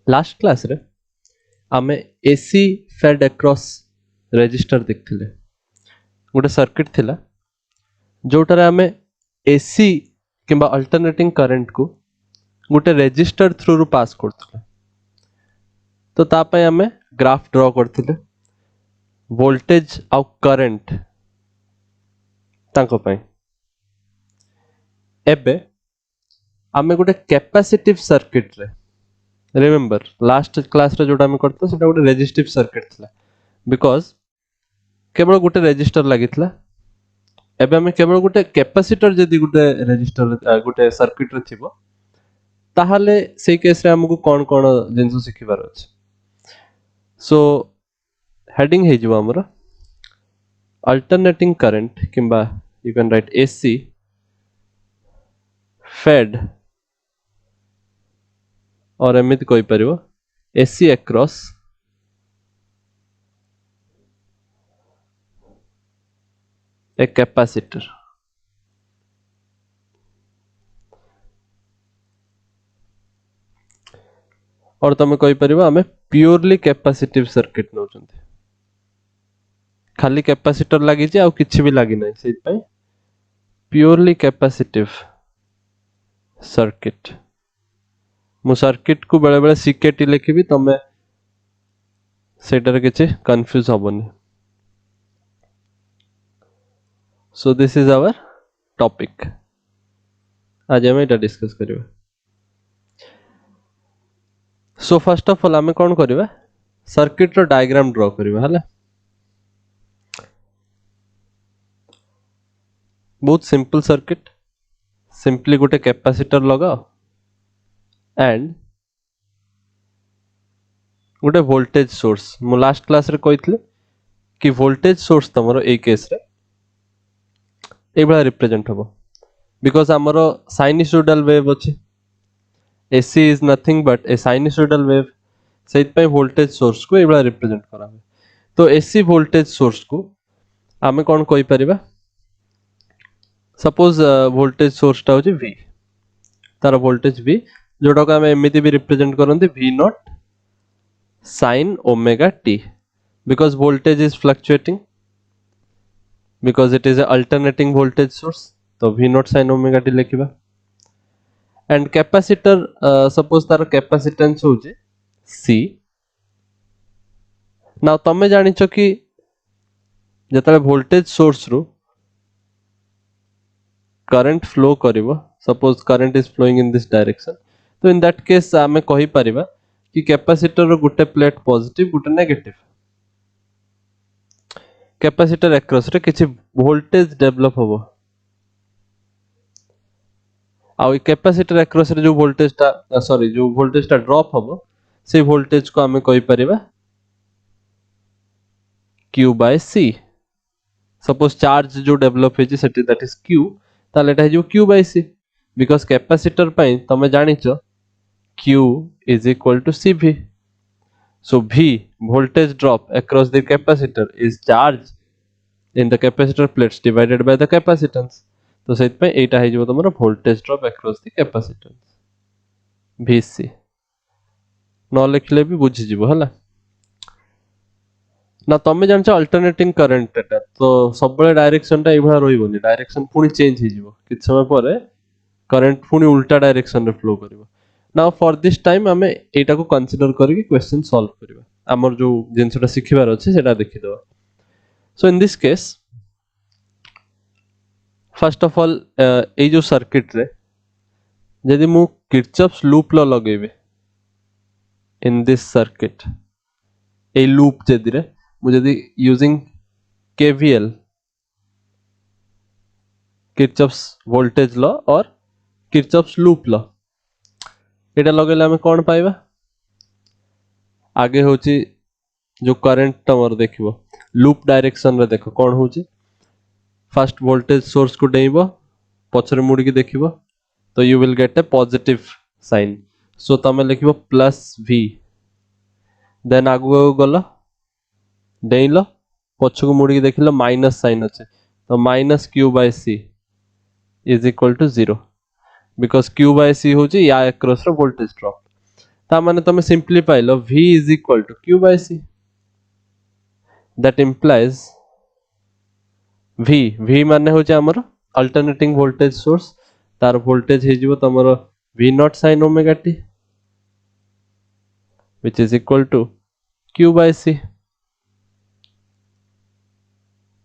Last class रे आमे AC fade across register देखथिले गोटे सर्किट थिला जोटारे आमे एसी किंबा अल्टरनेटिंग करंट को गोटे रजिस्टर थ्रू रु पास करथिले तो तापय आमे ग्राफ ड्रॉ करथिले वोल्टेज आउ करंट तांको पय एबे आमे गोटे कैपेसिटिव सर्किट रे रिमेंबर लास्ट क्लास रे जोटा आमे करतो सेटा गोटे रेजिस्टिव सर्किट थिला बिकॉज केवल गोटे रजिस्टर लागितला एबे आमे केवल गोटे कैपेसिटर जदी गोटे रजिस्टर गोटे सर्किट रे थिबो ताहाले सेई केस रे हमकु कोन कोन जिंसो सिखिबार अछि सो हेडिंग हे जिवो हमर अल्टरनेटिंग करंट किंबा you can write AC fed or एमिति कोइ परिबो AC across a capacitor or तमे कोइ परिबो हमें प्योरली कैपेसिटिव सर्किट नउचंती खाली कैपेसिटर लागि जे आ किछि भी लागि नै सेति पय प्योरली कैपेसिटिव सर्किट मु सर्किट को बेले बेले सीकेटी लिखिबी तमे सेटार किछि कंफ्यूज होबनी so this is our topic आज हम एटा डिस्कस करिबा सो फर्स्ट ऑफ ऑल हमें कोन करिबा सर्किट रो डायग्राम ड्रॉ करिबा हला बहुत सिंपल सर्किट सिंपली गोटे कैपेसिटर लगाओ एंड गोटे वोल्टेज सोर्स मु लास्ट क्लास रे कहितले कि वोल्टेज सोर्स तमरो ए केस रे एबला रिप्रेजेंट होबो बिकॉज़ हमरो साइनसॉइडल वेव अछि AC is nothing but A sinusoidal wave सेति पय वोल्टेज सोर्स को एबला रिप्रेजेंट कराबे तो एसी वोल्टेज सोर्स को आमे कोन कहि परिबा सपोज वोल्टेज सोर्स ता होची V तार वोल्टेज V जोटा को आमे एमिति भी रिप्रेजेंट करंती V naught sin omega t because voltage is fluctuating because it is a alternating voltage source तो V naught sin omega t लिखिबा एंड कैपेसिटर सपोज तार कैपेसिटेंस होची C नाउ तमे जानिचो कि जतले वोल्टेज सोर्स रु करंट फ्लो करिवो suppose current is flowing in this direction तो इन दैट केस आमे कहि परिबा कि कैपेसिटर रो गुटे प्लेट पॉजिटिव गुटे नेगेटिव कैपेसिटर अक्रॉस रे किछि वोल्टेज डेवलप होबो आ ई कैपेसिटर अक्रॉस रे जो वोल्टेज ता सॉरी जो वोल्टेज ता ड्रॉप होबो से वोल्टेज को आमे कहि परिबा Q by C suppose charge जो डेवलप हेछि सेटी दैट इज Q ताले एटा जो Q by C because capacitor पय तमे जानिचो Q is equal to CV. So V voltage drop across the capacitor is charge in the capacitor plates divided by the capacitance. तो सेति पे एटा हे जो तमरो voltage drop across the capacitance VC न लिखले भी बुझि जिवो हला ना तमे जानछ अल्टरनेटिंग करंट एटा तो सब बेले डायरेक्शन ता एभा रहिबोनी डायरेक्शन पुनी चेंज हे जिवो किछ समय परे करंट पुनी उल्टा डायरेक्शन रे फ्लो करिवो नाउ फॉर दिस टाइम हमें एटा को कंसीडर करके क्वेश्चन सॉल्व करिबा हमर जो जिंसटा सिखिबार अछि सेटा देखि दबा so in this case first of all ए जो सर्किट रे यदि मु किरचॉफ्स लूप ल लगेबे इन दिस सर्किट ए लूप जदि रे मु जदि using KVL Kirchhoff's voltage law or Kirchhoff's loop law एटा लगेले हमें कोन पाइबा आगे होची जो करंट तमर देखिबो लूप डायरेक्शन रे देखो कोन होची फर्स्ट वोल्टेज सोर्स को डेइबो पछरे मुड़ी के देखिबो तो you will get a positive sign so तमे लिखिबो प्लस V देन आगु गलो डेइलो पछको मुड़ी के देखिलो माइनस साइन अछि तो minus Q by C is equal to 0 because Q by C होची या अक्रॉस रो वोल्टेज ड्रॉप ता माने तमे simply pilo V is equal to Q by C. That implies V माने होचे हमर alternating voltage source, तार voltage हे जिवो तमरो V naught sin omega t, which is equal to Q by C.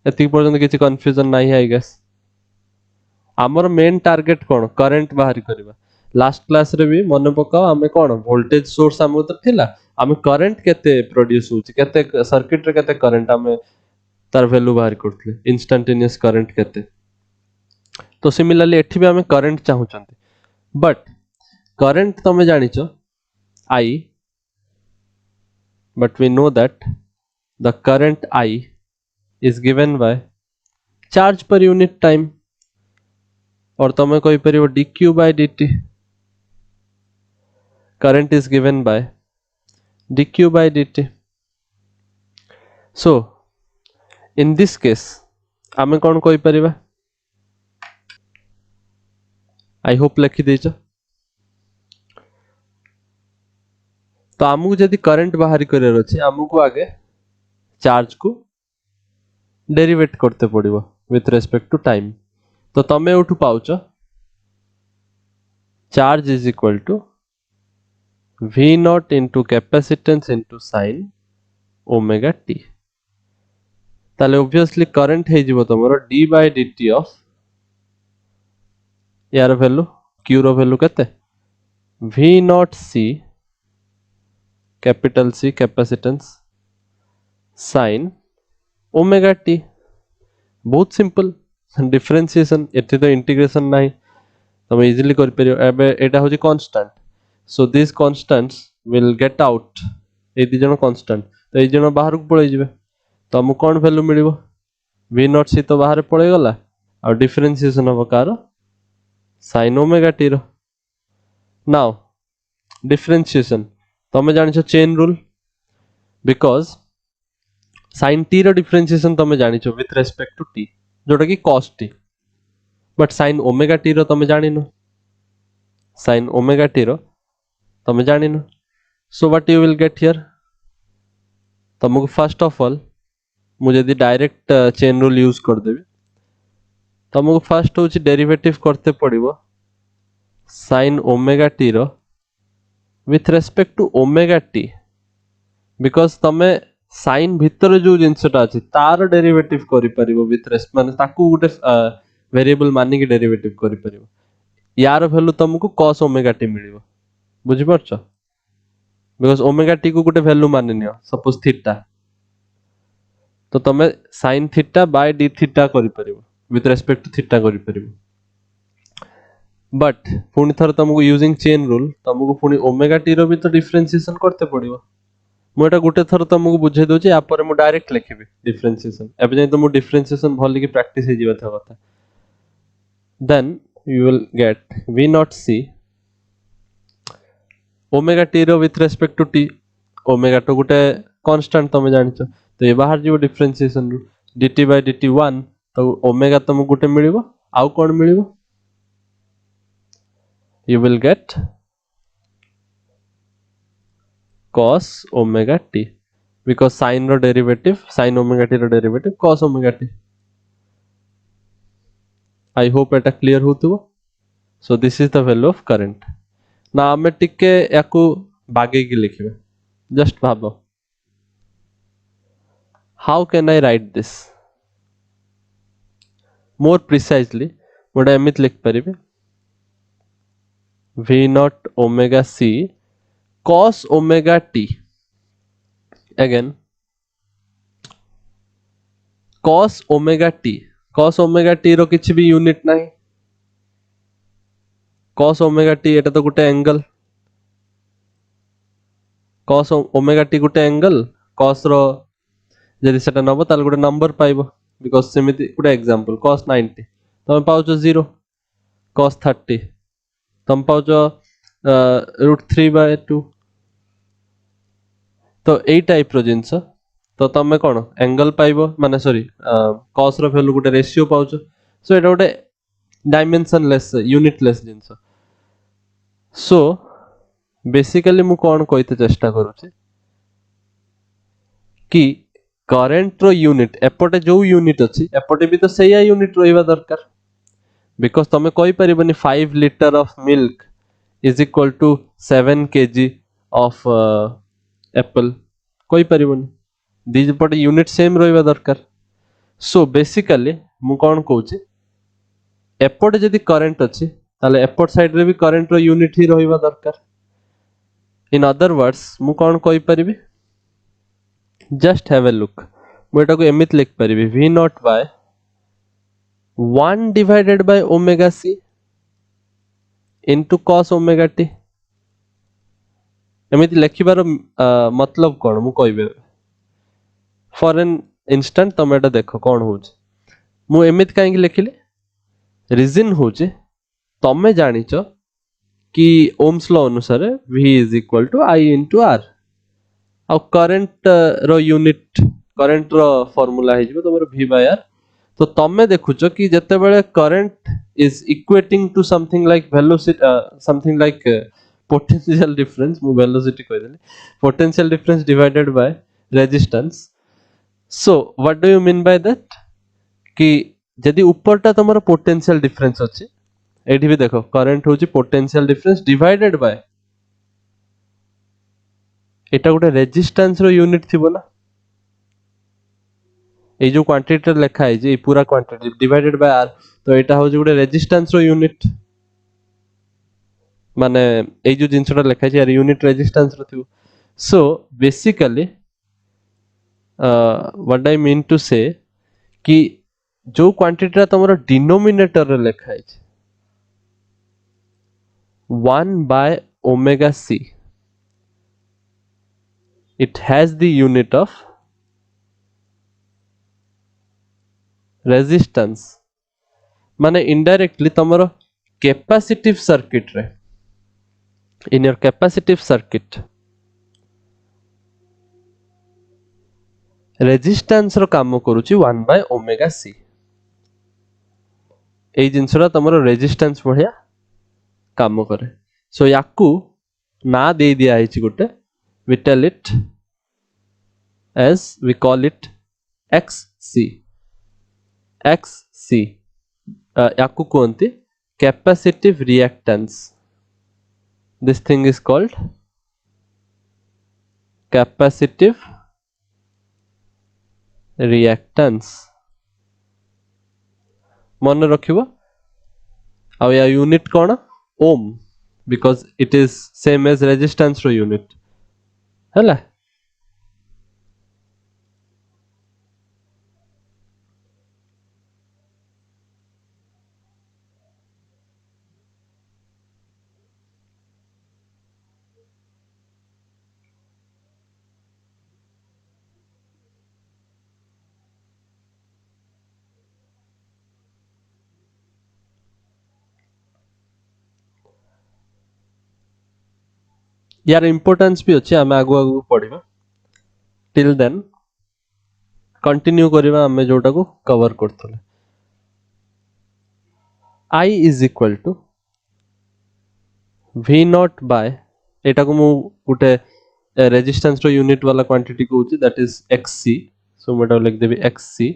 एति पर्यंत किछि कंफ्यूजन नाही है आई गेस. आमर मेन टार्गेट कोन करंट बाहर करबा. लास्ट क्लास रे भी मन पकाओ आमे कोन वोल्टेज सोर्स आमे तो थिला, आमे करंट केते प्रोड्यूस होछि, केते सर्किट रे केते करंट आमे तार वैल्यू बाहर करथले, इंस्टेंटेनियस करंट केते. तो सिमिलरली एठी भी आमे करंट चाहू छथि, बट करंट तमे जानिचो I, but we know that the current I is given by charge per unit time, और तमे कोई परिबो dq by dt. Current is given by dq by dt. So in this case आमे कोन कोइ परिबा, I hope लिखि देछ. तो आमु जदि current बाहर करर अछि, आमु आगे चार्ज को डेरिवेट करते पड़िबो विथ रेस्पेक्ट टू टाइम. तो तमे उठु पाउचो charge is equal to V naught into capacitance into sin omega t. ताले obviously current हे जिवो तमरो d by dt of यार वैल्यू q रो वैल्यू केते V naught c capital C capacitance sin omega t. बहुत simple differentiation, एथे तो integration नाही, तमे easily कर परियो. एबे एटा होची constant, so these constants will get out. ए दि जण कांस्टेंट, तो ए जण बाहर को पळै जिवे, तो हम कोन वैल्यू मिलिबो V naught c तो बाहर पळै गला, और डिफरेंशिएशन हो कार sin ओमेगा t रो. नाउ डिफरेंशिएशन तमे जानिछो chain rule, because sin t रो डिफरेंशिएशन तमे जानिछो विथ रेस्पेक्ट टू t, जोटा कि cos t, but sin omega t रो तमे जानिनो, sin ओमेगा t रो तमे जानिनो. So what you will get here, तमको फर्स्ट ऑफ ऑल मु जदी डायरेक्ट चेन रूल यूज कर देबी, तमको फर्स्ट होची डेरिवेटिव करते पड़िबो sin ओमेगा t रो with respect to omega t, because तमे साइन भितर जो जिनसटा अछि तार डेरिवेटिव करि परिबो विथ रेस्पेक्ट, माने ताकू गुटे वेरिएबल मानि के डेरिवेटिव करि परिबो. यार वैल्यू तुमको cos ओमेगा t मिलिबो, बुझि परछ, बिकॉज ओमेगा t को गुटे वैल्यू मानि नियो सपोज थीटा, तो तमे sin theta by d theta करि परिबो विथ रेस्पेक्ट टू थीटा करि परिबो. बट पुनी थर तुमको यूजिंग चेन रूल तुमको पुनी ओमेगा t रो भी तो डिफरेंशिएशन करते पड़िबो. मु एटा गुटे थर तुमको बुझे दोची, या पर मु डायरेक्ट लिखिबी डिफरेंशिएशन. एबे जे तुम डिफरेंशिएशन भली की प्रैक्टिस हे जिवा था. Then you will get V naught c omega t रो with respect to t, omega तो गुटे कांस्टेंट तमे जानिछो, तो ये बाहर जीवो डिफरेंशिएशन रू dt by dt 1, तो ओमेगा तुमको गुटे मिलिबो, आउ कोन मिलिबो, you will get cos omega t, because sin रो डेरिवेटिव sin omega t रो derivative cos omega t. I hope एटा क्लियर होतबो. So this is the value of current. ना आमे टिके याकू बागे की लिखिबे, just भाबो how can I write this more precisely. मोडा एमित लिख परिबे V naught omega c cos omega t. Again cos omega t, cos omega t रो किछि भी यूनिट नाही, cos omega t एटा तो गुटे एंगल, cos omega t गुटे एंगल, cos रो जदि सेटा नबो ताल गुटे number पाइबो, because सेमिति Gute example cos 90 तमे पाउचो 0, cos 30 तम पाउचो √3/2. तो एई टाइप रो जिंस, तो तमे कोन एंगल पाइबो, माने सॉरी cos रो वैल्यू गुटे रेशियो पाउचो. सो एटा गुटे डायमेंशनलेस यूनिटलेस जिंस. सो बेसिकली मु कौन कहते चेष्टा करूची कि करंट रो यूनिट एपटे जो यूनिट अच्छी एपटे भी तो सही यूनिट रहिबा दरकार बिकॉज तमे कहि परिबनी 5 litre of milk is equal to 7 KG of apple कहि परिबनी दी पटे यूनिट सेम रहिबा दरकार सो बेसिकली मु कौन कहूची एपटे जदि करंट अच्छी ताले एपट साइड रे भी करंट रो यूनिट ही रहिबा दरकार इन अदर वर्ड्स मु कौन कहि परिबी जस्ट हैव ए लुक मु एटा को एमित लिख परिबी v naught by 1 divided by omega c into cos omega t एमिति लिखिबार मतलब कौन मु कहबे फॉर एन इंस्टेंट तमे एटा देखो कौन होउछ मु एमित काहे लिखिले रीजन होउछ तमे जानिच कि ओम्स लॉ अनुसार v is equal to i into r आ करंट रो यूनिट करंट रो फार्मूला हे जिवो तमरो v by r तो तमे देखुचो कि जते बेले current is equating to something like velocity something like potential difference मु वेलोसिटी कह देली potential difference divided by resistance so what do you mean by that कि यदि ऊपरटा तमरो पोटेंशियल डिफरेंस अछि एठी भी देखो करंट होची पोटेंशियल डिफरेंस डिवाइडेड बाय एटा गोटे रेजिस्टेंस रो यूनिट थिबो ना ए जो क्वांटिटी लिखा है जे पूरा क्वांटिटी डिवाइडेड बाय आर तो एटा हो गोटे रेजिस्टेंस रो यूनिट माने ए जो जिंसटा लिखा है यार यूनिट रेजिस्टेंस रो थिबो so basically what I mean to say कि जो क्वांटिटी तमरो डिनोमिनेटर रे लिखा है 1 by omega c it has the unit of resistance माने इनडायरेक्टली तमरो कैपेसिटिव सर्किट रे in your capacitive circuit resistance रो काम करूची 1 by omega c ए जिंसरा तमरो रेजिस्टेंस बढ़िया काम करे सो याकू ना दे दिया है गोटे we tell it as we call it xc xc याकू कहते capacitive reactance this thing is called capacitive reactance मन रखिबो आ या यूनिट कोन ohm because it is same as resistance रो यूनिट हैला यार इंपोर्टेंस भी अछि हम आगु आगु पढिबा टिल देन कंटिन्यू करिबा हम जोटा को cover करथले I is equal to v naught by एटा को मु गुटे रेजिस्टेंस रो यूनिट वाला क्वांटिटी कहूची दैट इज xc सो मेटा लिख देबी xc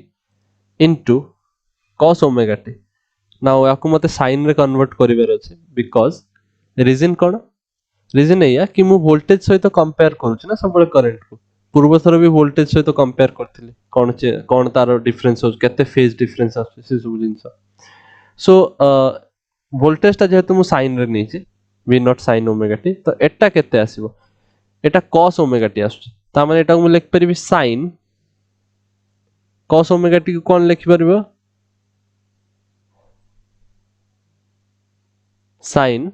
into cos omega t now याकू मते साइन रे कन्वर्ट करिवार अछि बिकॉज़ रीजन कोन रीजन एया कि मु वोल्टेज सहित कंपेयर करूची ना सब करंट को पूर्व थर भी वोल्टेज सहित कंपेयर करथिली कोन तार डिफरेंस हो केते फेज डिफरेंस आछे से सब जिंस सो वोल्टेज ता जेहेतु मु साइन रे नेछि v naught sin omega t तो एटा केते आसीबो एटा cos ओमेगा t आछे ता माने एटा मु लिख परिबी sin cos ओमेगा t को कोन लिखि परबो sin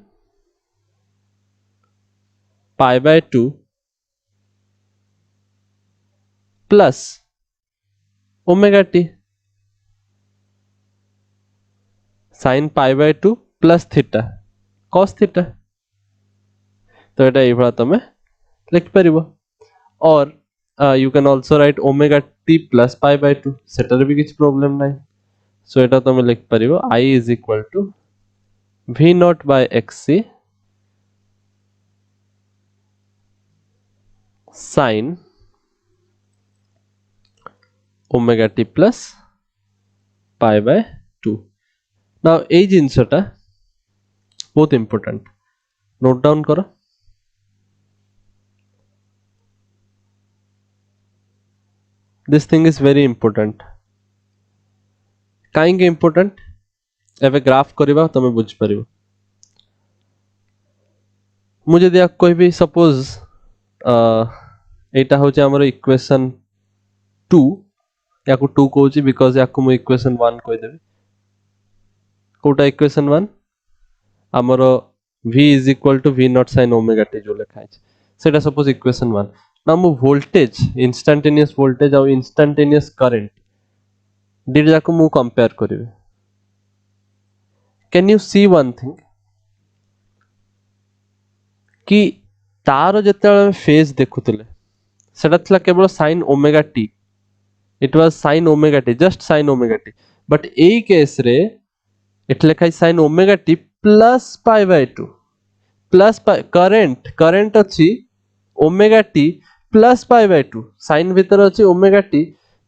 pi by 2 plus omega t sin pi by 2 plus theta cos theta तो एटा ए भला तमे लिख परिबो or you can also write omega t plus pi by 2 सेटर भी किछ प्रॉब्लम नै सो एटा तमे लिख परिबो I is equal to v naught by xc sin omega T plus pi by 2 now ए जिनसटा बहुत इंपोर्टेंट नोट डाउन करो this thing is very important काइंग इंपोर्टेंट एबे ग्राफ करबा तमे बुझ परिबो मुझे दिया कोई भी सपोज एटा होचे हमर इक्वेशन 2 याकू 2 कहूची बिकॉज याकू मु इक्वेशन 1 कहि देबी कोटा इक्वेशन 1 हमर v is equal to v naught sin omega t जो लिखा है सेटा सपोज इक्वेशन 1 ना मु वोल्टेज इंस्टैंटेनियस वोल्टेज और इंस्टैंटेनियस करंट डिड जाको मु कंपेयर करिवे can you see one thing कि तार जेतेबेले फेज देखुतले सेटा थला केवल sin omega t it was sin omega t just sin omega t but ए केस रे इट लिखा है sin omega t plus pi by 2 plus current अच्छी omega T plus pi by 2 sine भीतर अच्छी omega T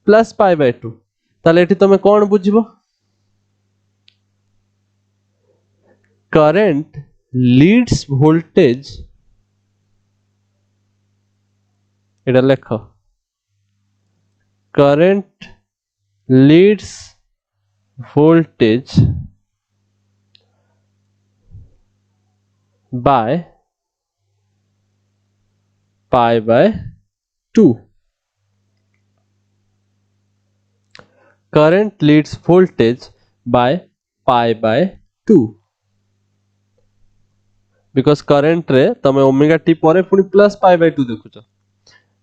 plus pi by 2 ताले एठी तमे कोन बुझिबो करंट लीड्स वोल्टेज एटा लेख current leads voltage by pi by 2 current leads voltage by pi by 2 because current रे तमे omega T परे पुनी प्लस पाई बाय 2 देखुछ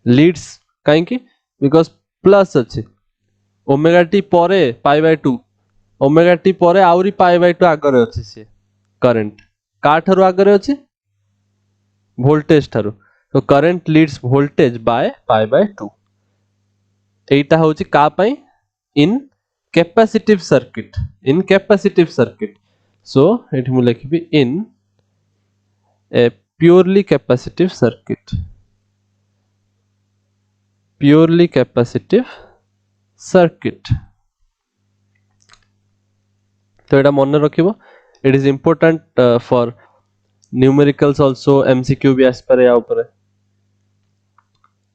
लीड्स काहे की बिकॉज़ प्लस अछि ओमेगा टी परे पाई बाय 2 ओमेगा टी परे आउरी पाई बाय 2 आगरे अछि से करंट का ठारो आगरे अछि वोल्टेज ठारो तो current leads voltage by pi by 2 एटा होची का पई इन कैपेसिटिव सर्किट सो एठी मु लिखबी in a purely capacitive circuit तो एटा मन रखिबो it is important for numericals also MCQ भी आसपारे या ऊपर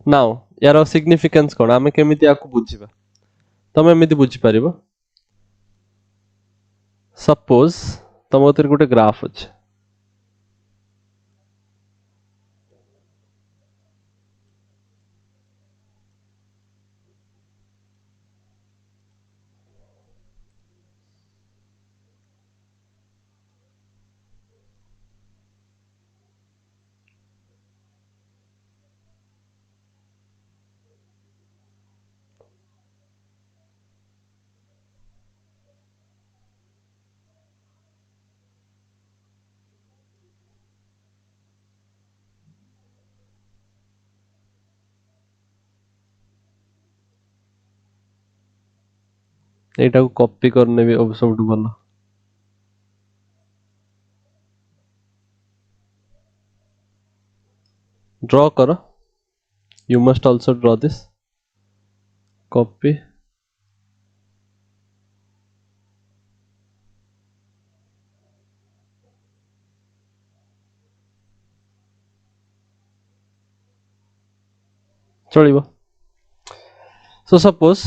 नाउ यार सिग्निफिकेंस कोन आमे केमिति आकु बुझिबा तमे एमिति बुझि परिबो सपोज तम उतर गोटे ग्राफ अछि एटा को कॉपी करने भी अब सब भलो ड्रॉ करो you must also draw this copy चलिबो सो सपोज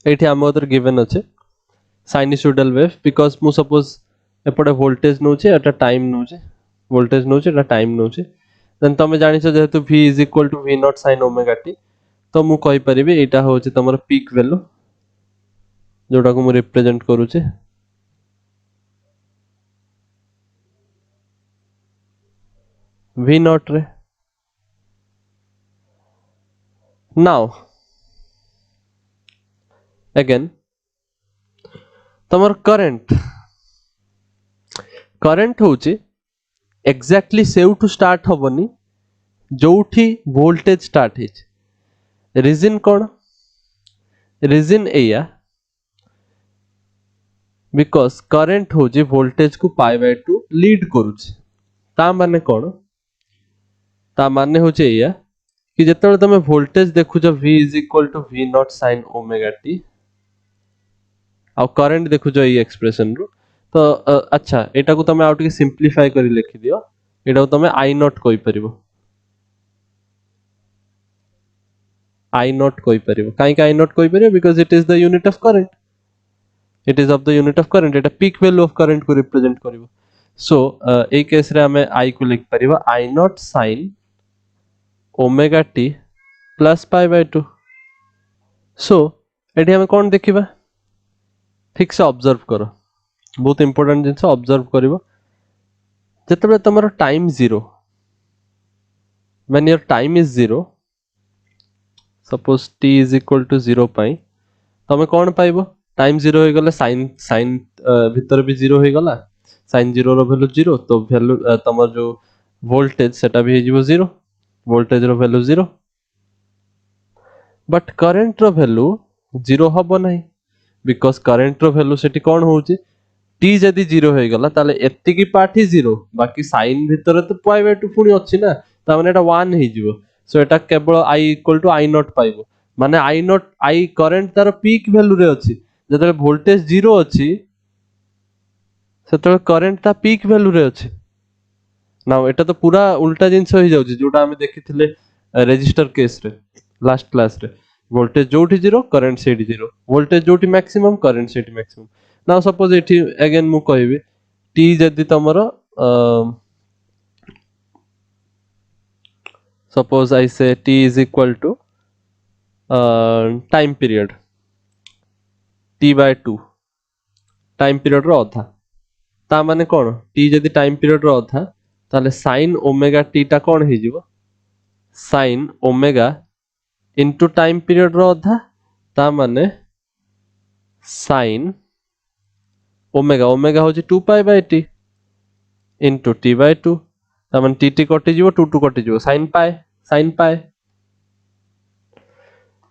एठी हम उधर गिवन अछि साइनसॉइडल वेव बिकॉज़ मु सपोज एपटे वोल्टेज नोचे एटा टाइम नोचे वोल्टेज नोचे एटा टाइम नोचे देन तमे जानि छ जेहेतु v is equal to v naught sin omega t तो मु कहि परिबे एटा होचे तमर पीक वैल्यू जोटा को मु रिप्रेजेंट करूचे v नॉट रे नाउ अगेन तमर करंट होची एग्जैक्टली सेउठू स्टार्ट हबनी जोठी वोल्टेज स्टार्ट हेच रीजन कोन रीजन एया बिकॉज करंट होची वोल्टेज को पाई बाय 2 लीड करूची ता माने कोन ता माने होचे या कि जेतेबेले तमे वोल्टेज देखुछ v is equal to v naught sin omega t आ करंट देखुछ ई एक्सप्रेशन रु तो अच्छा एटा को तमे आउट के सिंपलीफाई करी लिखि दियो एटा को तमे i नॉट कहि परिबो I not कहि परिबो काई का I not कहि परिबो because it is the unit of current it is of the unit of current एटा पीक वैल्यू ऑफ करंट को रिप्रेजेंट करिवो सो ए केस रे हमें I को लिख परिबो I naught sin omega t plus pi by 2 so एठी हमें कोन देखिबा ठीक से ऑब्जर्व करो बहुत इंपोर्टेंट जिंस ऑब्जर्व करिवो जेतेबे तमरो time 0 when your time is 0 suppose t is equal to 0 पाई तमे कोन पाइबो टाइम 0 हो गले साइन भीतर भी 0 हो गला sin 0 रो वैल्यू 0 तो वैल्यू तमर जो वोल्टेज सेटा भी हो 0 वोल्टेज रो वैल्यू 0 बट करंट रो वैल्यू 0 हबो नाही बिकॉज़ करंट रो वैल्यू सेठी कोन होउची t जदी 0 हो गला ताले एत्ती की पार्ट ही 0 बाकी साइन भीतर तो पाई बाय 2 पुनी अछि ना ता माने एटा 1 हे जिवो सो एटा केवल I इक्वल टू I नॉट पाइबो माने I नॉट I करंट तार पीक वैल्यू रे अछि जते वोल्टेज 0 अछि सेते करंट ता पीक वैल्यू रे अछि नाउ एटा तो पूरा उल्टा जिंस हो जाउची जोटा हम देखिथिले रेजिस्टर केस रे लास्ट क्लास रे वोल्टेज जोठी 0 करंट सेठी 0 वोल्टेज जोठी मैक्सिमम करंट सेठी मैक्सिमम नाउ सपोज एठी अगेन मु कहबी t जदी तमरो suppose I say t is equal to time period t by 2 time period रो अधा ता माने कोन t जदी टाइम पीरियड रो अधा ताले sin ओमेगा t ता कोन हे जिवो sin omega into time period रो अधा ता माने sin ओमेगा ओमेगा होची 2 pi by t into t by 2 ता माने t t कटि जिवो 2 2 कटि जिवो sin पाई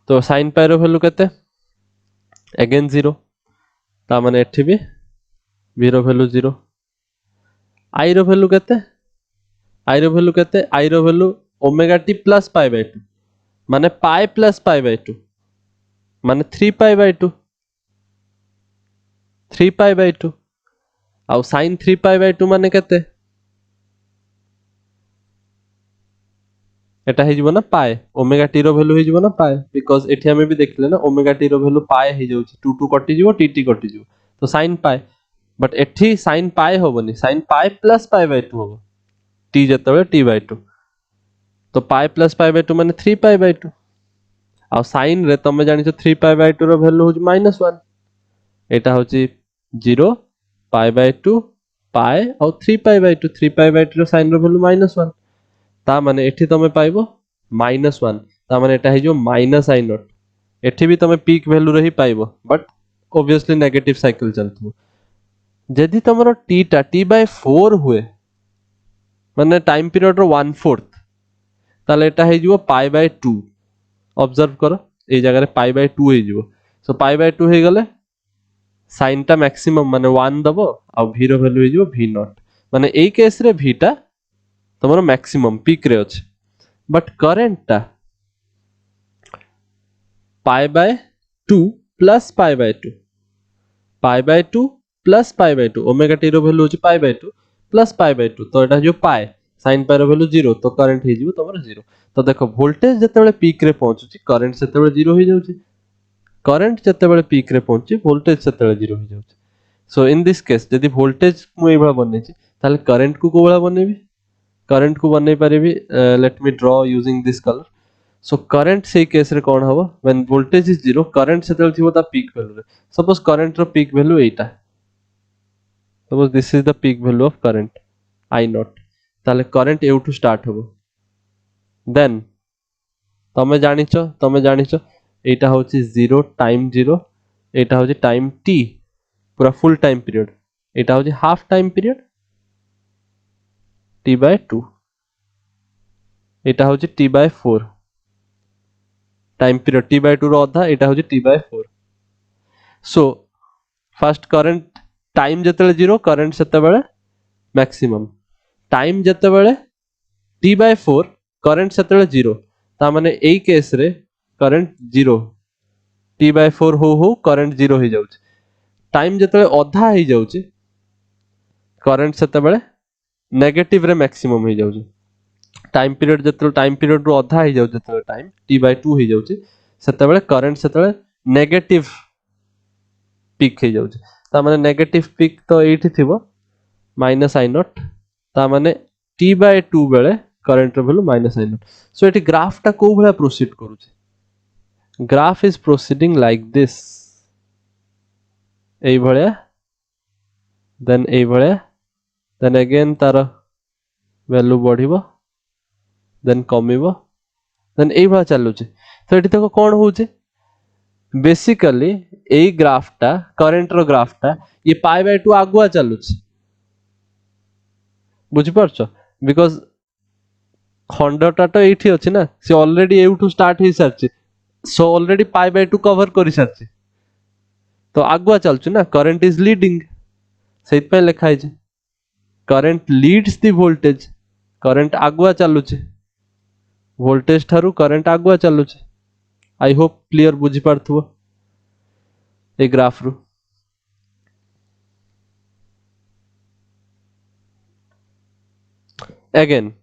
तो sin पाई रो वैल्यू केते अगेन 0 ता माने एठी भी v रो वैल्यू 0 I रो वैल्यू केते I रो वैल्यू केते I रो value omega t plus pi by 2 माने पाई प्लस पाई बाय 2 माने 3 पाई बाय 2 3 पाई बाय 2 आउ sin 3 पाई बाय 2 माने केते एटा हे जिवो ना पाई ओमेगा t रो वैल्यू हे जिवो ना पाई बिकॉज़ एठी हमें भी देखले ना ओमेगा t रो वैल्यू पाई हे जाउची 2 2 कटि जिवो t t कटि जिवो तो sin पाई बट एठी sin पाई होबनी sin pi plus pi by 2 होबो t जतबे t बाय 2 तो पाई प्लस पाई बाय 2 माने 3 पाई बाय 2 आ sin रे तमे जानि छ 3 पाई बाय 2 रो वैल्यू होची -1 एटा होची 0 पाई बाय 2 पाई और 3 पाई बाय 2 3 पाई बाय 2 रो sin रो वैल्यू -1 ता माने एठी तमे पाइबो -1 ता माने एटा हे जो -I नॉट एठी भी तमे पीक वैल्यू रे ही पाइबो बट ऑब्वियसली नेगेटिव साइकिल चलतु जदि तमरो t टा t by 4 हुए माने टाइम पीरियड रो 1/4 ताले एटा हे जिवो पाई बाय 2 ऑब्जर्व करो ए जगह रे पाई बाय 2 हे जिवो सो पाई बाय 2 हे गले साइन टा मैक्सिमम माने 1 दबो आ v रो वैल्यू हे जिवो v नॉट माने ए केस रे v टा तमरो मैक्सिमम पीक रे अछि बट करंट टा pi by 2 plus pi by 2 pi by 2 plus pi by 2 omega t रो वैल्यू होची pi by 2 plus pi by 2 तो एटा जो पाई sin पाई रो वैल्यू 0 तो करंट हे जिवो तमरो 0 तो देखो वोल्टेज जतेबेले पीक रे पहुंचुची करंट सेतेबेले 0 हो जाउची करंट जतेबेले पीक रे पहुंची वोल्टेज सेतेबेले 0 हो जाउची सो इन दिस केस यदि वोल्टेज मु एबा बनेची ताले करंट को कोबला बनेबी करंट को बनै परिबी let me draw using this colour so current से केस रे कोन हबो व्हेन वोल्टेज इज 0 करंट सेतेबेले थिबो ता पीक वैल्यू रे सपोज करंट रो पीक वैल्यू एटा suppose this is the peak value of current I naught ताले करंट एउटू स्टार्ट हबो देन तमे जानिचो एटा होची 0 टाइम 0 एटा होची टाइम t पूरा फुल टाइम पीरियड एटा होची half time period t by 2 एटा होची t by 4 time period t by 2 रो अधा एटा होची t by 4 so first current time जतेबेले 0 करंट सेतेबेले मैक्सिमम टाइम जतेबेले t by 4 करंट सेतले 0 ता माने एई केस रे करंट 0 t/4 हो करंट 0 हो जाउछ टाइम जतले अधा हो जाउछ करंट सेतबेले नेगेटिव रे मैक्सिमम हो जाउछ टाइम पीरियड जतले टाइम पीरियड रो अधा हो जाउछ जतले टाइम t/2 हो जाउछ सेतबेले करंट सेतबेले नेगेटिव पीक हो जाउछ ता माने नेगेटिव पीक तो एठी थिबो माइनस आई नॉट ता माने t/2 बेले करंट रो value minus I naught so एठी ग्राफ टा को भला प्रोसीड करूछ graph is proceeding like this एई भलिया देन अगेन तार वैल्यू बढ़िबो देन कमिबो देन एई भलिया चलुछ तो एठी तक कोन होउछ बेसिकली एई ग्राफ टा करंट रो ग्राफ टा ये π/2 आगुआ चलुछ बुझी परछ बिकॉज़ खंडटा तो एठी अछि ना से ऑलरेडी एउठू स्टार्ट हो सारछि सो ऑलरेडी π/2 कवर करि सारछि तो आगुआ चलछु ना करंट इज लीडिंग सेत पे लिखा है current leads the voltage current आगुआ चलुछ वोल्टेज ठारू करंट आगुआ चलुछ आई होप क्लियर बुझी पारथुबो ए ग्राफ रु अगेन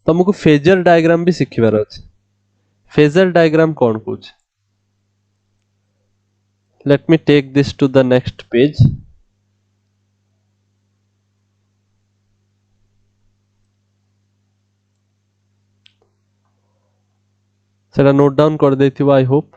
तुमको फेजर डायग्राम भी सिखिबार अछि फेजर डायग्राम कौन कुछ let me take this to the next page सेटा नोट डाउन कर देथिबो आई होप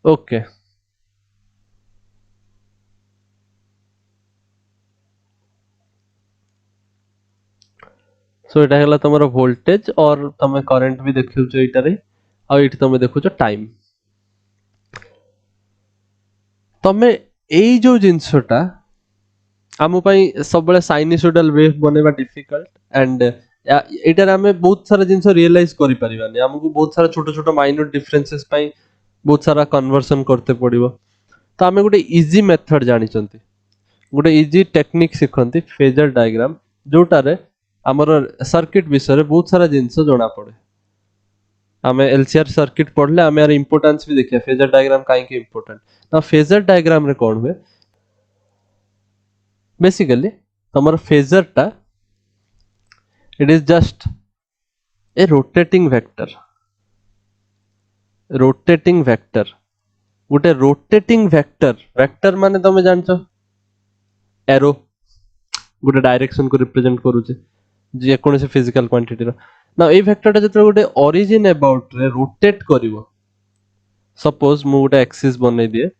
ओके सो एटा हला तमरो वोल्टेज और तमे करंट भी देखियो छ एटारे आ एठी तमे देखो छ टाइम तमे एई जो जिंसटा आमु पई सब बळे साइनसोइडल वेव बनेबा डिफिकल्ट एंड एटारे हमें बहुत सारा जिंस रियलाइज करि परिबानी हमकु बहुत सारा छोटो छोटो माइनर डिफरेंसेस पई बहुत सारा कन्वर्सन करते पड़िबो तो हमें गोटे इजी मेथड जानि चंती गोटे इजी टेक्निक सिखंती फेजर डायग्राम जोटारे हमर सर्किट विषय रे बहुत सारा जिंस जणा पड़े हमें एलसीआर सर्किट पढ़ले हमें यार इंपोर्टेंस भी देखिया फेजर डायग्राम काहे के इंपोर्टेंट ना फेजर डायग्राम रे कोन हुए बेसिकली हमर फेजर टा it is just a rotating vector गोटे रोटेटिंग वेक्टर माने तमे जानछो एरो गोटे डायरेक्शन को रिप्रेजेंट करूचे जे कोन से फिजिकल क्वांटिटी रो ना ए वेक्टरटा जते गोटे ओरिजिन अबाउट रे रोटेट करिवो सपोज मु गोटे एक्सिस बनै दिए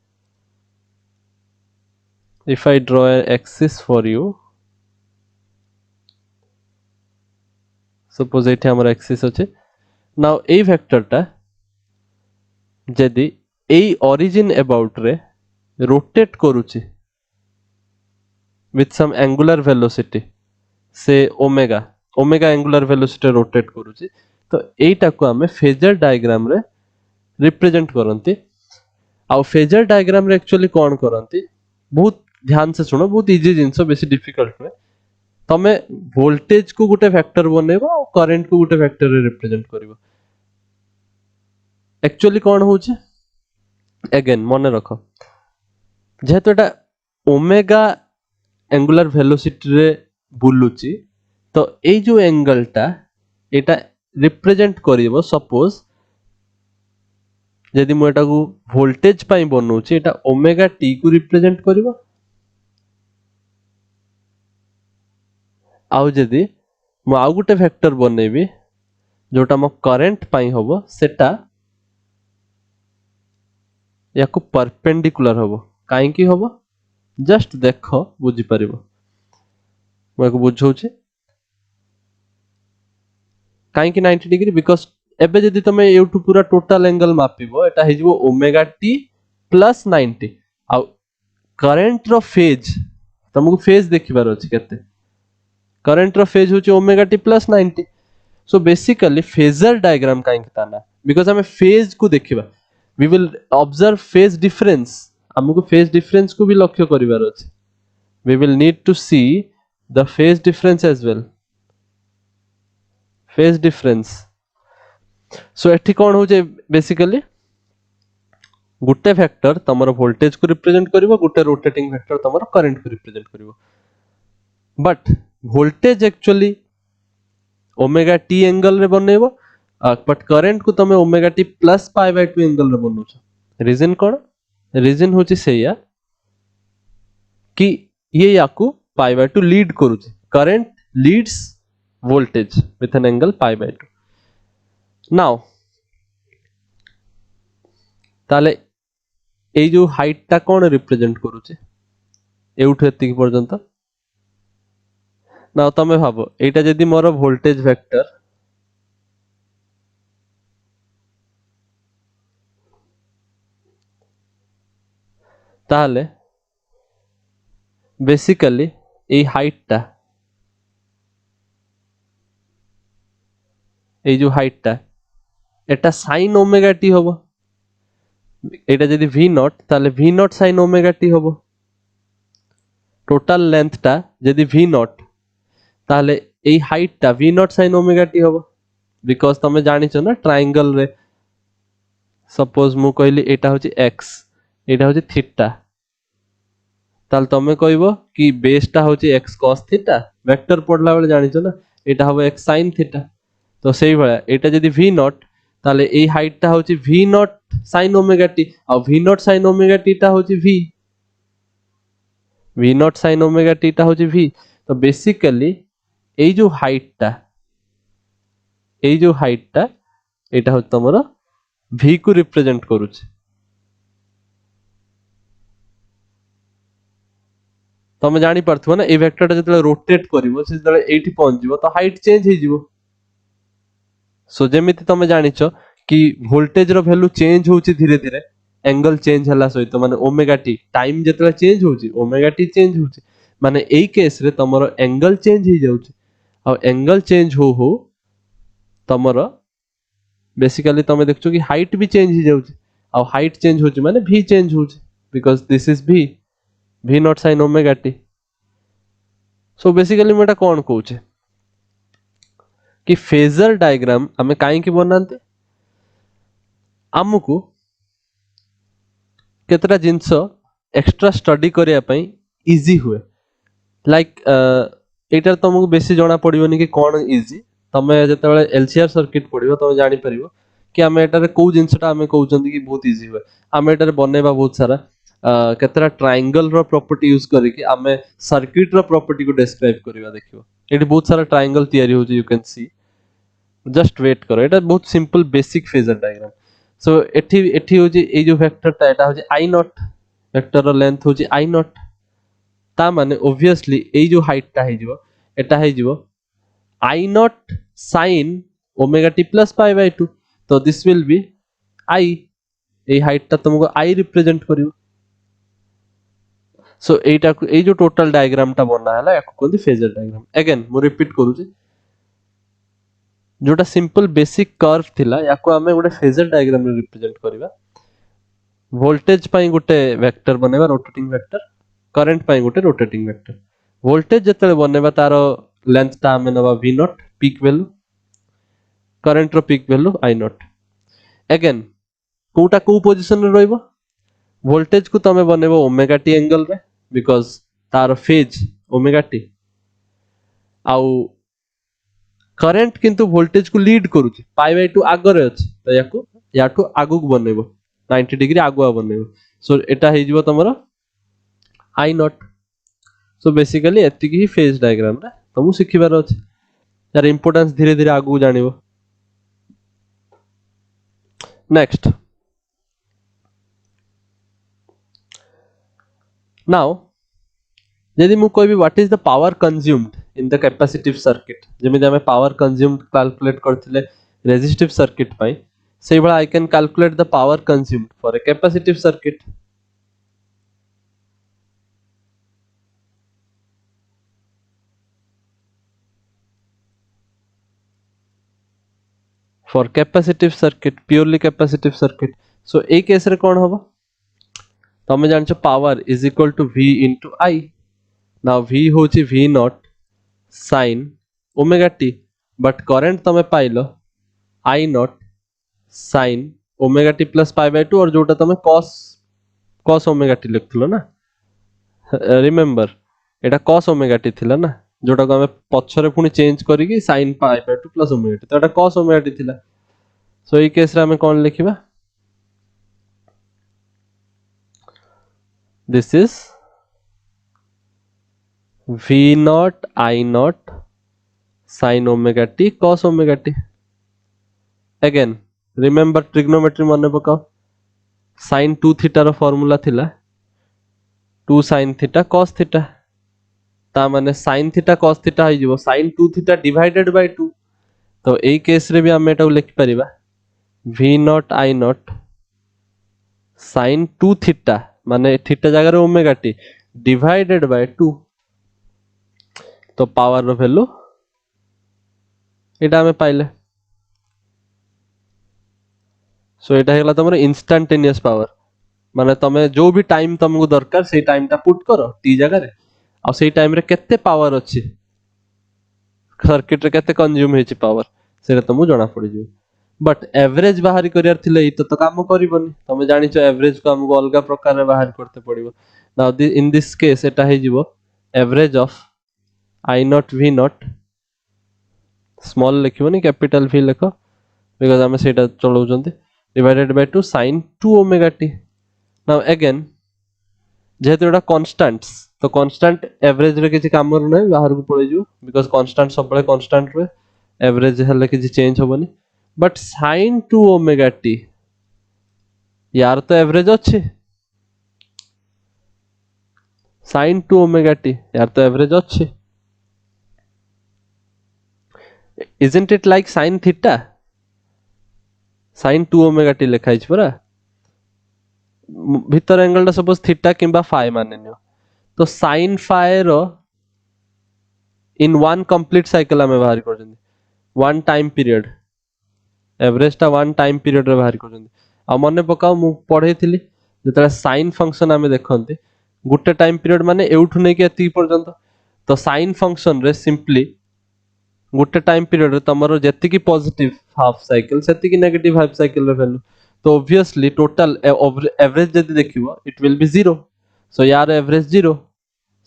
if I draw an axis for you suppose एठी हमर एक्सिस अछि नाउ ए वेक्टरटा जदी ए ओरिजिन अबाउट रे रोटेट करूची with some angular velocity से ओमेगा एंगुलर वेलोसिटी रोटेट करूची तो एटा को हमें फेजर डायग्राम रे रिप्रेजेंट करंती आ फेजर डायग्राम रे एक्चुअली कोन करंती बहुत ध्यान से सुनो बहुत इजी जिंस बेसी डिफिकल्ट में तमे वोल्टेज को गोटे वेक्टर बनेबो और करंट को गोटे वेक्टर रे रिप्रेजेंट करबो एक्चुअली कोन होची अगेन मने रखो जेहेतु एटा ओमेगा एंगुलर वेलोसिटी रे बुलुची तो ए जो एंगल टा एटा रिप्रेजेंट करिवो सपोज यदि मु एटा को वोल्टेज पई बनउची एटा ओमेगा टी को रिप्रेजेंट करिवो आउ यदि मु आउ गुटे वेक्टर बनेबी जोटा मो करंट पई होबो सेटा याको परपेंडिकुलर होबो काहे की होबो जस्ट देखो बुझी परिबो मको बुझौछि काहे की 90 डिग्री बिकॉज़ एबे जदी तमे यूट्यूब पूरा टोटल एंगल मापिबो एटा हे जिवो ओमेगा टी प्लस 90 आ करंट रो फेज तुमको फेज देखिबार अछि केते करंट रो फेज होची omega T plus 90 so basically phasor diagram काहे ताना बिकॉज़ हमें फेज को देखिबा we will observe phase difference हमको फेज डिफरेंस को भी लक्ष्य करिवार अछि we will need to see the phase difference as well phase difference so एठी कोन होचे बेसिकली गुटे फैक्टर तमरो वोल्टेज को रिप्रेजेंट करिवो गुटे रोटेटिंग फैक्टर तमरो करंट को रिप्रेजेंट करिवो but voltage actually omega T angle रे बनेबो बट करंट को तमे omega T plus pi by 2 angle रे बनउछ रीजन कोन रीजन होची सेया कि ये याकू पाई बाय 2 लीड करूची current leads voltage with an angle pi by 2 now ताले এই जो हाइटटा कोन रिप्रेजेंट करूचे एउठु एतिक पर्यंत ना तमे भाबो एटा जदी मोर वोल्टेज वेक्टर ताले बेसिकली এই हाइटटा এই जो हाइटटा এটা sin ओमेगा टी होबो এটা যদি ভি নট তাহলে V naught sin omega t হবো টোটাল লেন্থটা যদি ভি নট তাহলে এই হাইটটা V naught sin omega t হবো বিকজ তুমি জানিছো না ট্রায়াঙ্গল রে সপোজ মু কইলি এটা হচ্ছে এক্স এটা হচ্ছে থিটা তাহলে তুমি কইবো কি বেসটা হচ্ছে এক্স cos থিটা ভেক্টর পড়লা বেলে জানিছো না এটা হবে এক্স sin থিটা তো সেই ভলিয়া এটা যদি ভি নট তাহলে এই হাইটটা হচ্ছে V naught sin omega T और v naught sin omega T टा होची v naught sin omega T टा होची v तो बेसिकली এই जो हाइटटा এটা হচ্ছে তোমার v को रिप्रेजेंट करूची तमे जानि परथबो ना ए वेक्टरटा जतले रोटेट करिवो से जतले एठी पहुंच जिवो तो हाइट चेंज हे जिवो सो जेमिति तमे जानिचो कि वोल्टेज रो वैल्यू चेंज होची धीरे धीरे एंगल चेंज हला सहित माने ओमेगा टी टाइम जतले चेंज होची ओमेगा टी चेंज होची माने एई केस रे तमरो एंगल चेंज हे जाउची और एंगल चेंज हो तमरो बेसिकली तमे देखछो कि हाइट भी चेंज हे जाउची और हाइट चेंज होची माने v चेंज होची because this is v naught sin omega t so basically मेटा कोन कहूचे कि फेजर डायग्राम हमें काहे की बनाते आमको केतरा जिंस एक्स्ट्रा स्टडी करिया पई इजी हुए लाइक एटार तुमको बेसी जाना पड़िबनी कि कोन इजी तमे जते बेले एलसीआर सर्किट पड़िबो तमे जानि परिबो कि हमें एटारे को जिंसटा हमें कहउचंदी कि बहुत इजी हुए हमें एटारे बनेबा बहुत सारा केतरा ट्रायंगल रो प्रॉपर्टी यूज करिके हमें सर्किट रो प्रॉपर्टी को डिस्क्राइब करिबा देखिबो एटी बहुत सारा ट्रायंगल तयारी होची you can see just wait करो एटा बहुत simple basic phasor diagram so एठी होची ए जो वेक्टरटा एटा होची आई नॉट वेक्टर रो लेंथ होची आई नॉट ता माने ऑब्वियसली ए जो हाइटटा हे जिवो एटा हे जिवो I naught sin omega T plus pi by 2 तो दिस विल बी आई ए हाइटटा तुमको आई रिप्रेजेंट करिवो सो एटा ए जो टोटल डायग्रामटा बना हला याको कोंदी फेजर डायग्राम अगेन मु रिपीट करूची जोटा सिंपल बेसिक कर्व थिला याको हमें गोटे फेजर डायग्राम रे रिप्रेजेंट करिवा वोल्टेज पई गोटे वेक्टर बनेबा रोटेटिंग वेक्टर करंट पई गोटे रोटेटिंग वेक्टर वोल्टेज जतले बनेबा तारो लेंथ ता हमें नबा v naught peak value current रो peak value i naught again कोटा को पोजीशन रे रहइबो वोल्टेज को तमे बनेबो ओमेगा टी एंगल रे बिकॉज़ तारो फेज ओमेगा टी आउ करंट किंतु वोल्टेज को लीड करूची पाई बाय 2 आगरे अछि तो याको याठो आगु को बनेबो 90 डिग्री आगुआ बनेबो सो एटा हे जिवो तमरो आई नॉट सो बेसिकली एति की फेज डायग्राम रे तुमु सिखिबार अछि यार इंपोर्टेंस धीरे धीरे आगु जानिबो नेक्स्ट नाउ यदि मु कहबी what is the power consumed in the capacitive circuit जेमे हमें पावर कंज्यूम्ड कैलकुलेट करथिले रेजिस्टिव सर्किट पई सेही भला I can calculate the power consumed for a capacitive circuit. For capacitive circuit, purely capacitive circuit. So ए case रे कोन होबो, तमे जानछो power is equal to v into i. Now v होची v naught sin omega t, but current तमे पाइलो i naught sin omega t plus pi by 2, और जोटा तमे cos ओमेगा t लिखथलो ना, रिमेंबर एटा cos ओमेगा t थिला ना, जोटा को हमें पछरे पुनी चेंज करिकी sin pi by 2 plus omega t, तो एटा cos ओमेगा t थिला. सो ई केस रे हमें कोन लिखिबा, this is v naught i naught sin omega t cos omega t. Again remember trigonometry मन पकाओ, sin 2 थीटा रो फार्मूला थिला 2 sin थीटा cos थीटा, ता माने sin थीटा cos थीटा हो जिवो sin 2 थीटा डिवाइडेड बाय 2. तो एई case रे भी हम एटा लिख परिबा v naught i naught sin 2 theta माने थीटा जगह रे ओमेगा t डिवाइडेड बाय 2. तो पावर रो वैल्यू एटा हमें पाइले. सो एटा हेला तमर इंस्टेंटेनियस पावर, माने तमे जो भी टाइम तुमको दरकार से टाइम टा पुट करो t जगह रे, आ से टाइम रे केते पावर अछि सर्किट रे केते कंज्यूम हेछि पावर सेटा तुमको जाना पड़ी जे. बट एवरेज बाहर करियार थिले ई तो काम करिवनी, तमे जानि छ एवरेज को हमको अलगा प्रकार रे बाहर करते पड़िबो. नाउ इन दिस केस एटा हे जिवो average of i naught v naught, small लिखिबोनी कैपिटल v लिखो बिकॉज़ हमें सेटा चलाउचंती, divided by 2 sin 2 omega t. Now again जेहेतु एटा कांस्टेंट्स, तो कांस्टेंट एवरेज रे किछि काम नै बाहर को पड़े जिवो बिकॉज़ कांस्टेंट सब बळे कांस्टेंट रे, एवरेज हले किछि चेंज होबनी. बट sin 2 ओमेगा t यार तो एवरेज अच्छे, sin 2 ओमेगा t यार तो एवरेज अच्छे. isn't it like sin theta, sin 2 omega t लिखा है परा भीतर एंगल टा सपोज थीटा किंबा फाई माने नियो, तो sin फाई रो इन वन कंप्लीट साइकिल हमें बाहर कर जंदी, वन टाइम पीरियड एवरेज टा वन टाइम पीरियड रे बाहर कर जंदी. आ मने पकाओ मु पढे थिली जेतरा sin फंक्शन हमें देखंती गुटे टाइम पीरियड माने एउठु नै के एती पर्यंत, तो sin फंक्शन रे सिंपली गुटे टाइम पीरियड रे तमरो जेति की पॉजिटिव हाफ साइकिल सेति की नेगेटिव हाफ साइकिल रे वैल्यू, तो ऑब्वियसली टोटल एवरेज जदि देखिबो इट विल बी 0. सो यार average 0,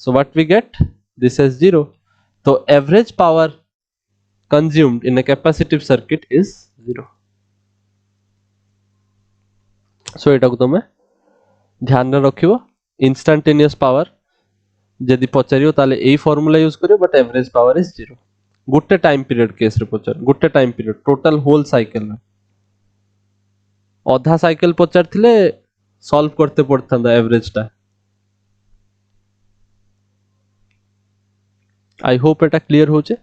so what we get, this is 0. तो average power consumed in a capacitive circuit is 0. So एटा को तमे ध्यान रे रखिबो, इंस्टेंटेनियस पावर जदि पचारियो ताले एई फार्मूला यूज करियो, बट एवरेज पावर इज 0. गुटे टाइम पीरियड केस रे पचार, गुटे time period total whole cycle में आधा साइकिल पचार थिले सॉल्व करते पड़थंदा एवरेज टा. आई होप एटा क्लियर होचे.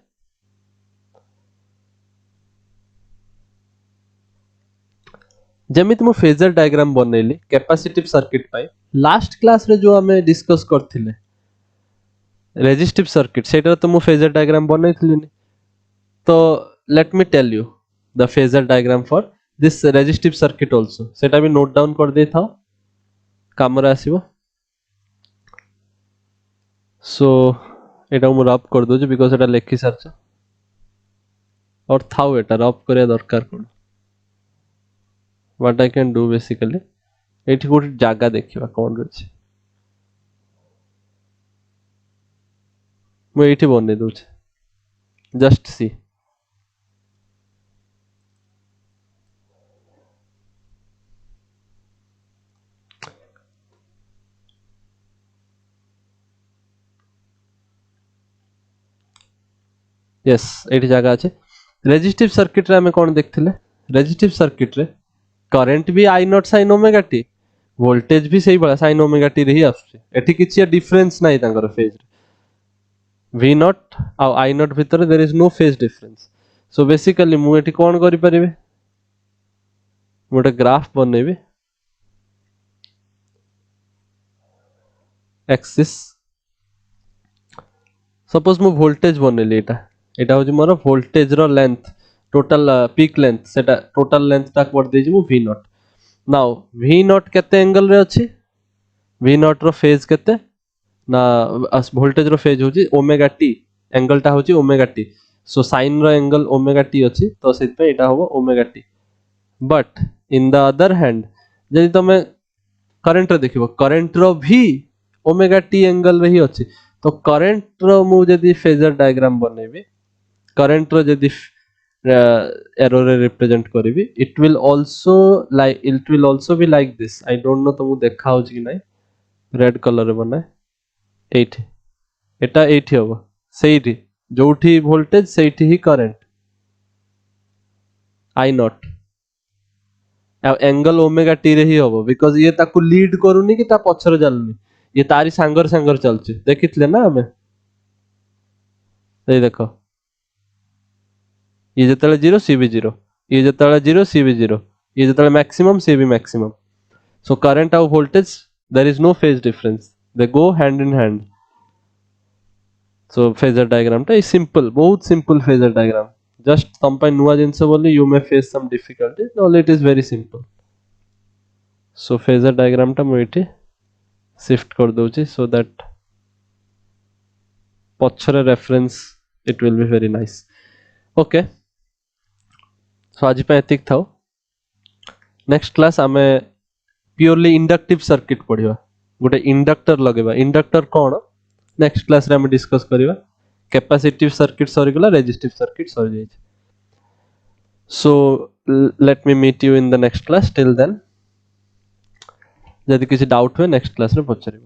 जेमिति मु फेजर डायग्राम बनैली कैपेसिटिव सर्किट पाई, लास्ट क्लास रे जो हमें डिस्कस करथिले रेजिस्टिव सर्किट सेटा तो मु फेजर डायग्राम बनैथिलिनी. तो let me tell you the phasor diagram for this resistive circuit also, सेटा भी नोट डाउन कर दे थाओ काम रे आसीबो. सो एटा मु रब कर दोजे बिकॉज़ एटा लेखि सारछ, और थाओ एटा रब करे दरकार कोन. What I can do basically एठी गोटे जागा देखिबा कोन रछि, मु एठी बने दोछ, जस्ट सी. यस एठी जागा अछि. रेजिस्टिव सर्किट रे हमें कोन देखथिले, रेजिस्टिव सर्किट रे करंट भी I naught sin omega t, voltage भी सही बड़ा sin ओमेगा t रे ही आछे. एठी किछि डिफरेंस नाही तांकर फेज रे, v नॉट आ i नॉट भीतर there is no phase difference. So basically मु एठी कोन करि परिबे, गोटे ग्राफ बनैबी एक्सिस सपोज मु वोल्टेज बनैली एटा होची मोर वोल्टेज रो लेंथ टोटल पीक लेंथ सेटा टोटल लेंथ ता कर देजी मु v naught now v naught केते एंगल रे अछि v नॉट रो फेज केते ना वोल्टेज रो फेज होची ओमेगा t एंगल टा होची ओमेगा t सो साइन रो एंगल ओमेगा t अछि तो सेत पे एटा होबो omega t but in the other hand जदि तमे करंट रे देखिबो करंट रो भी ओमेगा t एंगल रे ही अछि तो करंट रो मु जदि फेजर डायग्राम बनेबी करंट रो जदि एरो रे रिप्रेजेंट करिवि it will also be like this I don't know तुमु देखा होची कि नै रेड कलर रे बनाए एठी एटा एठी होबो सेठी जोठी वोल्टेज सेठी ही current I naught angle omega T रे ही होबो बिकॉज़ ये ताकू लीड करूनी कि ता पछरे जालुनी ये तारी सांगर सांगर चलची देखितले ना हमें ए देखो ये जतले 0 सी भी 0 ये जतले 0 सी भी 0 ये जतले मैक्सिमम सी भी मैक्सिमम सो करंट और voltage there is no phase difference they go hand in hand so phasor diagram टा इज सिंपल बहुत सिंपल फेजर डायग्राम जस्ट तम पे नुवा जिंस बोली you may face some difficulty all it is very simple so phasor diagram टा मु एठी शिफ्ट कर दोची सो दैट पछरे reference it will be very nice okay so आज पे एतिक थाओ नेक्स्ट क्लास आमे प्योरली इंडक्टिव सर्किट पढ़िबा गोटे इंडक्टर लगेबा इंडक्टर कोन नेक्स्ट क्लास रे हम डिस्कस करिबा कैपेसिटिव सर्किट सरी गला रेजिस्टिव सर्किट सरी जाय so let me meet you in the next class till then जदि किसी डाउट हुए नेक्स्ट क्लास रे पछरिबो